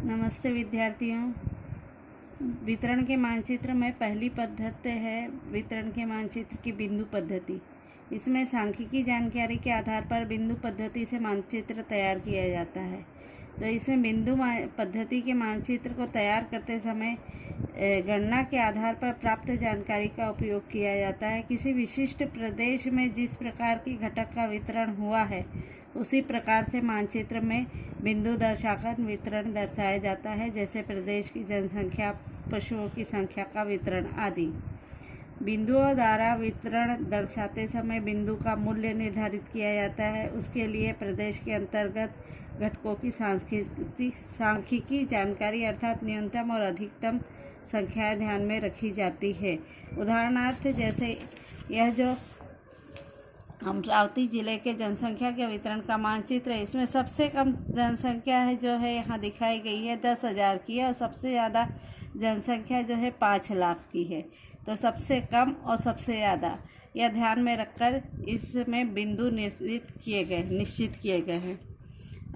नमस्ते विद्यार्थियों। वितरण के मानचित्र में पहली पद्धति है वितरण के मानचित्र की बिंदु पद्धति। इसमें सांख्यिकी जानकारी के आधार पर बिंदु पद्धति से मानचित्र तैयार किया जाता है। तो इसमें बिंदु पद्धति के मानचित्र को तैयार करते समय गणना के आधार पर प्राप्त जानकारी का उपयोग किया जाता है। किसी विशिष्ट प्रदेश में जिस प्रकार की घटक का वितरण हुआ है उसी प्रकार से मानचित्र में बिंदु दर्शाकर वितरण दर्शाया जाता है, जैसे प्रदेश की जनसंख्या, पशुओं की संख्या का वितरण आदि। बिंदुओं द्वारा वितरण दर्शाते समय बिंदु का मूल्य निर्धारित किया जाता है। उसके लिए प्रदेश के अंतर्गत घटकों की सांख्यिकी जानकारी अर्थात न्यूनतम और अधिकतम संख्याएं ध्यान में रखी जाती है। उदाहरणार्थ जैसे यह जो अमरावती जिले के जनसंख्या के वितरण का मानचित्र है, इसमें सबसे कम जनसंख्या है जो है यहाँ दिखाई गई है 10,000 की है, और सबसे ज़्यादा जनसंख्या जो है 5 लाख की है। तो सबसे कम और सबसे ज़्यादा यह ध्यान में रखकर इसमें बिंदु निश्चित किए गए हैं।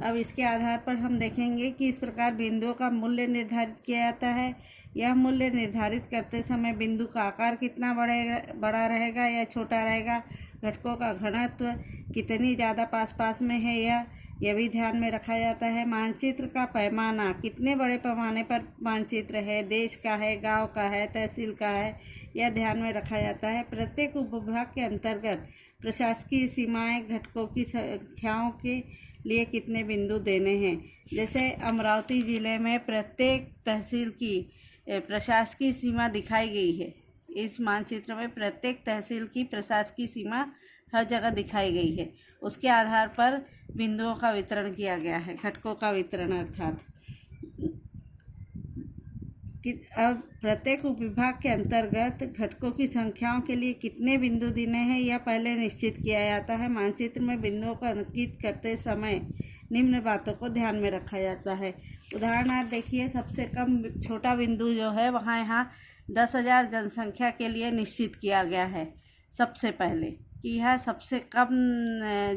अब इसके आधार पर हम देखेंगे कि इस प्रकार बिंदुओं का मूल्य निर्धारित किया जाता है। यह मूल्य निर्धारित करते समय बिंदु का आकार कितना बड़ा रहेगा या छोटा रहेगा, घटकों का घनत्व कितनी ज़्यादा पास पास में है यह भी ध्यान में रखा जाता है। मानचित्र का पैमाना कितने बड़े पैमाने पर मानचित्र है, देश का है, गांव का है, तहसील का है, यह ध्यान में रखा जाता है। प्रत्येक उपविभाग के अंतर्गत प्रशासकीय सीमाएं, घटकों की संख्याओं के लिए कितने बिंदु देने हैं। जैसे अमरावती ज़िले में प्रत्येक तहसील की प्रशासकीय सीमा दिखाई गई है। इस मानचित्र में प्रत्येक तहसील की प्रशासकीय सीमा हर जगह दिखाई गई है। उसके आधार पर बिंदुओं का वितरण किया गया है, घटकों का वितरण अर्थात कि अब प्रत्येक उपविभाग के अंतर्गत घटकों की संख्याओं के लिए कितने बिंदु देने हैं यह पहले निश्चित किया जाता है। मानचित्र में बिंदुओं को अंकित करते समय निम्न बातों को ध्यान में रखा जाता है। उदाहरणार्थ देखिए, सबसे कम छोटा बिंदु जो है वहाँ यहाँ 10,000 जनसंख्या के लिए निश्चित किया गया है सबसे पहले कि यह सबसे कम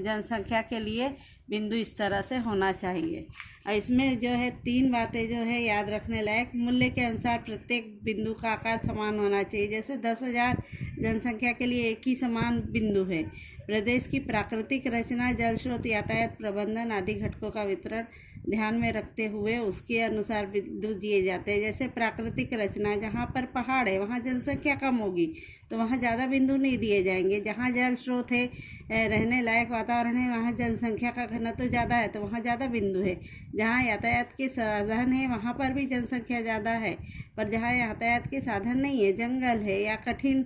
जनसंख्या के लिए बिंदु इस तरह से होना चाहिए। इसमें जो है 3 बातें जो है याद रखने लायक। मूल्य के अनुसार प्रत्येक बिंदु का आकार समान होना चाहिए। जैसे 10,000 जनसंख्या के लिए एक ही समान बिंदु है। प्रदेश की प्राकृतिक रचना, जल स्रोत, यातायात प्रबंधन आदि घटकों का वितरण ध्यान में रखते हुए उसके अनुसार बिंदु दिए जाते हैं। जैसे प्राकृतिक रचना, जहाँ पर पहाड़ है वहाँ जनसंख्या कम होगी तो वहाँ ज़्यादा बिंदु नहीं दिए जाएंगे। जहाँ जल स्रोत है, रहने लायक वातावरण है, वहाँ जनसंख्या का घनत्व तो ज़्यादा है तो वहाँ ज़्यादा बिंदु है। जहाँ यातायात के साधन है वहाँ पर भी जनसंख्या ज़्यादा है, पर जहाँ यातायात के साधन नहीं है, जंगल है या कठिन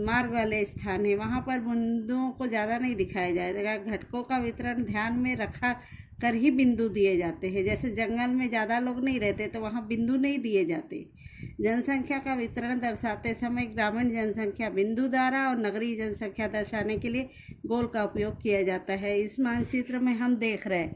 मार्ग वाले स्थान है, वहाँ पर बिंदुओं को ज़्यादा नहीं दिखाया जाएगा। घटकों का वितरण ध्यान में रखा कर ही बिंदु दिए जाते हैं। जैसे जंगल में ज़्यादा लोग नहीं रहते तो वहाँ बिंदु नहीं दिए जाते। जनसंख्या का वितरण दर्शाते समय ग्रामीण जनसंख्या बिंदु द्वारा और नगरीय जनसंख्या दर्शाने के लिए गोल का उपयोग किया जाता है। इस मानचित्र में हम देख रहे हैं,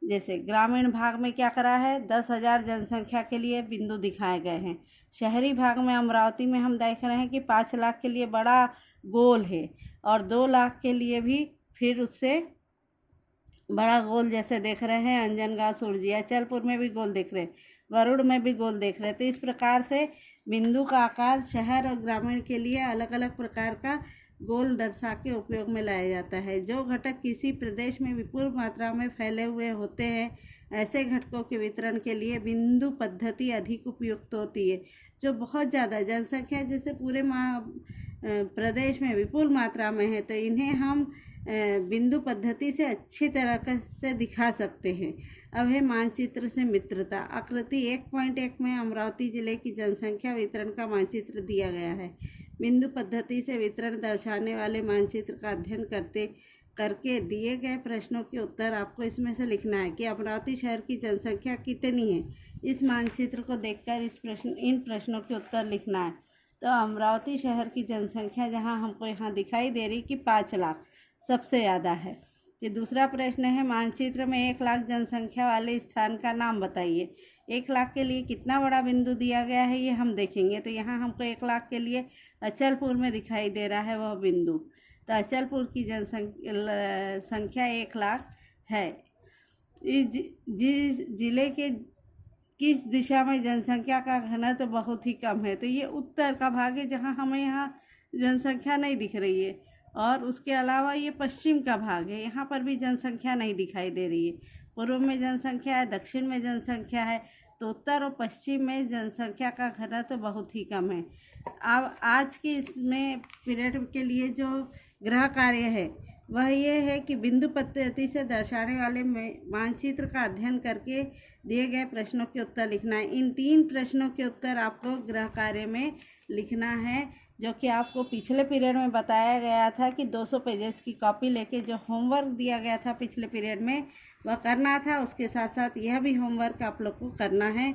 जैसे ग्रामीण भाग में क्या करा है, 10,000 जनसंख्या के लिए बिंदु दिखाए गए हैं। शहरी भाग में अमरावती में हम देख रहे हैं कि 5 लाख के लिए बड़ा गोल है और 2 लाख के लिए भी फिर उससे बड़ा गोल जैसे देख रहे हैं। अंजनगांव, सुरजिया, चलपुर में भी गोल देख रहे हैं, वरुड़ में भी गोल देख रहे हैं। तो इस प्रकार से बिंदु का आकार शहर और ग्रामीण के लिए अलग अलग प्रकार का गोल दर्शा के उपयोग में लाया जाता है। जो घटक किसी प्रदेश में विपुल मात्रा में फैले हुए होते हैं, ऐसे घटकों के वितरण के लिए बिंदु पद्धति अधिक उपयुक्त होती है। जो बहुत ज़्यादा जनसंख्या जैसे पूरे प्रदेश में विपुल मात्रा में है तो इन्हें हम बिंदु पद्धति से अच्छी तरह से दिखा सकते हैं। अब है मानचित्र से मित्रता। आकृति 1.1 में अमरावती जिले की जनसंख्या वितरण का मानचित्र दिया गया है। बिंदु पद्धति से वितरण दर्शाने वाले मानचित्र का अध्ययन करके दिए गए प्रश्नों के उत्तर आपको इसमें से लिखना है कि अमरावती शहर की जनसंख्या कितनी है। इस मानचित्र को देखकर इन प्रश्नों के उत्तर लिखना है। तो अमरावती शहर की जनसंख्या जहाँ हमको यहाँ दिखाई दे रही कि 5 लाख सबसे ज़्यादा है। ये दूसरा प्रश्न है, मानचित्र में 1 लाख जनसंख्या वाले स्थान का नाम बताइए। 1 लाख के लिए कितना बड़ा बिंदु दिया गया है ये हम देखेंगे। तो यहाँ हमको 1 लाख के लिए अचलपुर में दिखाई दे रहा है वह बिंदु। तो अचलपुर की जनसंख्या 1 लाख है। जिस जिले के किस दिशा में जनसंख्या का घनत्व बहुत ही कम है। तो ये उत्तर का भाग है, जहाँ हमें यहाँ जनसंख्या नहीं दिख रही है। और उसके अलावा ये पश्चिम का भाग है, यहाँ पर भी जनसंख्या नहीं दिखाई दे रही है। पूर्व में जनसंख्या है, दक्षिण में जनसंख्या है, तो उत्तर और पश्चिम में जनसंख्या का घनत्व तो बहुत ही कम है। अब आज की इसमें पीरियड के लिए जो गृह कार्य है वह ये है कि बिंदु पद्धति से दर्शाने वाले मानचित्र का अध्ययन करके दिए गए प्रश्नों के उत्तर लिखना है। इन 3 प्रश्नों के उत्तर आपको गृह कार्य में लिखना है, जो कि आपको पिछले पीरियड में बताया गया था कि 200 पेजेस की कॉपी लेके जो होमवर्क दिया गया था पिछले पीरियड में वह करना था। उसके साथ साथ यह भी होमवर्क आप लोग को करना है।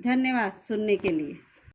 धन्यवाद सुनने के लिए।